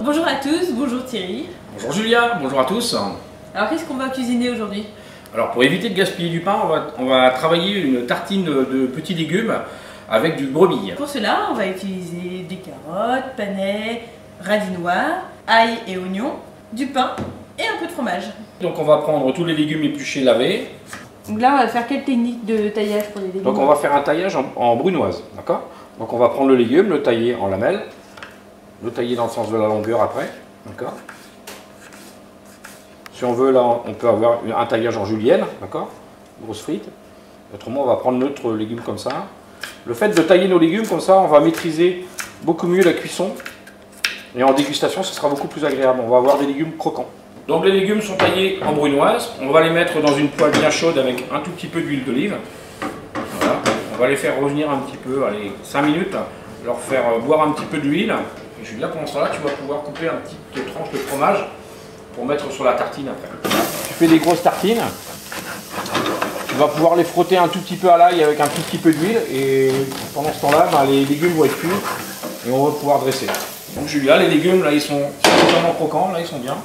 Bonjour à tous, bonjour Thierry. Bonjour Julia, bonjour à tous. Alors qu'est-ce qu'on va cuisiner aujourd'hui? Alors pour éviter de gaspiller du pain, on va travailler une tartine de petits légumes avec du brebis. Pour cela, on va utiliser des carottes, panais, radis noirs, ail et oignons, du pain et un peu de fromage. Donc on va prendre tous les légumes épluchés, lavés. Donc là, on va faire quelle technique de taillage pour les légumes? Donc on va faire un taillage en brunoise, d'accord? Donc on va prendre le légume, le tailler en lamelles, le tailler dans le sens de la longueur après, d'accord? Si on veut, là, on peut avoir un taillage en julienne, d'accord? Grosse frite. Autrement, on va prendre notre légume comme ça. Le fait de tailler nos légumes comme ça, on va maîtriser beaucoup mieux la cuisson. Et en dégustation, ce sera beaucoup plus agréable. On va avoir des légumes croquants. Donc les légumes sont taillés en brunoise. On va les mettre dans une poêle bien chaude avec un tout petit peu d'huile d'olive. Voilà. On va les faire revenir un petit peu, allez, 5 minutes, leur faire boire un petit peu d'huile. Et Julia, pendant ce temps-là, tu vas pouvoir couper un petite tranche de fromage pour mettre sur la tartine après. Tu fais des grosses tartines. Tu vas pouvoir les frotter un tout petit peu à l'ail avec un tout petit peu d'huile. Et pendant ce temps-là, les légumes vont être cuits et on va pouvoir dresser. Donc Julia, les légumes, là, ils sont vraiment croquants, là, ils sont bien.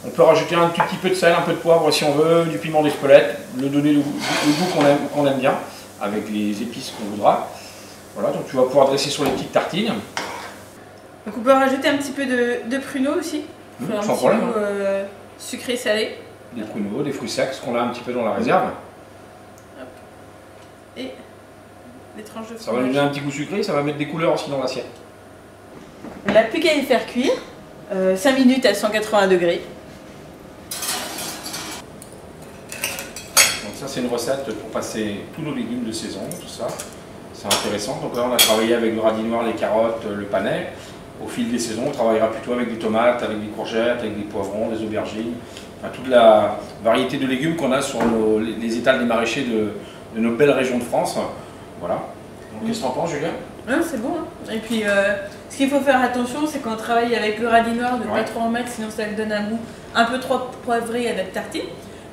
On peut rajouter un tout petit peu de sel, un peu de poivre si on veut, du piment d'Espelette, le donner le goût qu'on aime bien, avec les épices qu'on voudra. Voilà, donc tu vas pouvoir dresser sur les petites tartines. Donc on peut rajouter un petit peu de pruneaux aussi, Sans problème. Sucré-salé. Des pruneaux, des fruits secs, ce qu'on a un petit peu dans la réserve. Hop. Et des tranches de fromage. Ça va lui donner un petit goût sucré, ça va mettre des couleurs aussi dans l'assiette. On n'a plus qu'à les faire cuire 5 minutes à 180 degrés. Donc ça c'est une recette pour passer tous nos légumes de saison, tout ça. C'est intéressant. Donc là on a travaillé avec le radis noir, les carottes, le panais. Au fil des saisons, on travaillera plutôt avec des tomates, avec des courgettes, avec des poivrons, des aubergines. Enfin, toute la variété de légumes qu'on a sur les étals des maraîchers de nos belles régions de France. Voilà. Donc qu'est-ce que t'en penses, Julia? C'est bon. Hein. Et puis ce qu'il faut faire attention, c'est quand on travaille avec le radis noir, de ne pas trop en mettre, sinon ça lui donne un goût un peu trop poivré à notre tartine.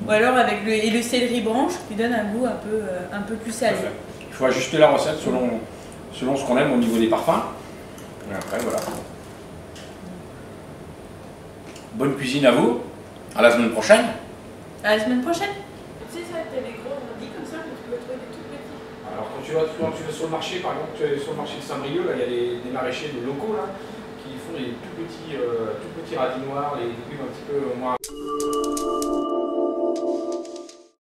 Ou alors avec le céleri branche qui donne un goût un peu plus salé. Il faut ajuster la recette selon ce qu'on aime au niveau des parfums. Et après, voilà. Bonne cuisine à vous. À la semaine prochaine. À la semaine prochaine. Tu sais ça, t'as des gros radis comme ça, mais tu peux trouver des tout petits. Alors quand tu vas sur le marché, par exemple, sur le marché de Saint-Brieuc, là, il y a des maraîchers locaux là, qui font des tout petits radis noirs, les légumes un petit peu moins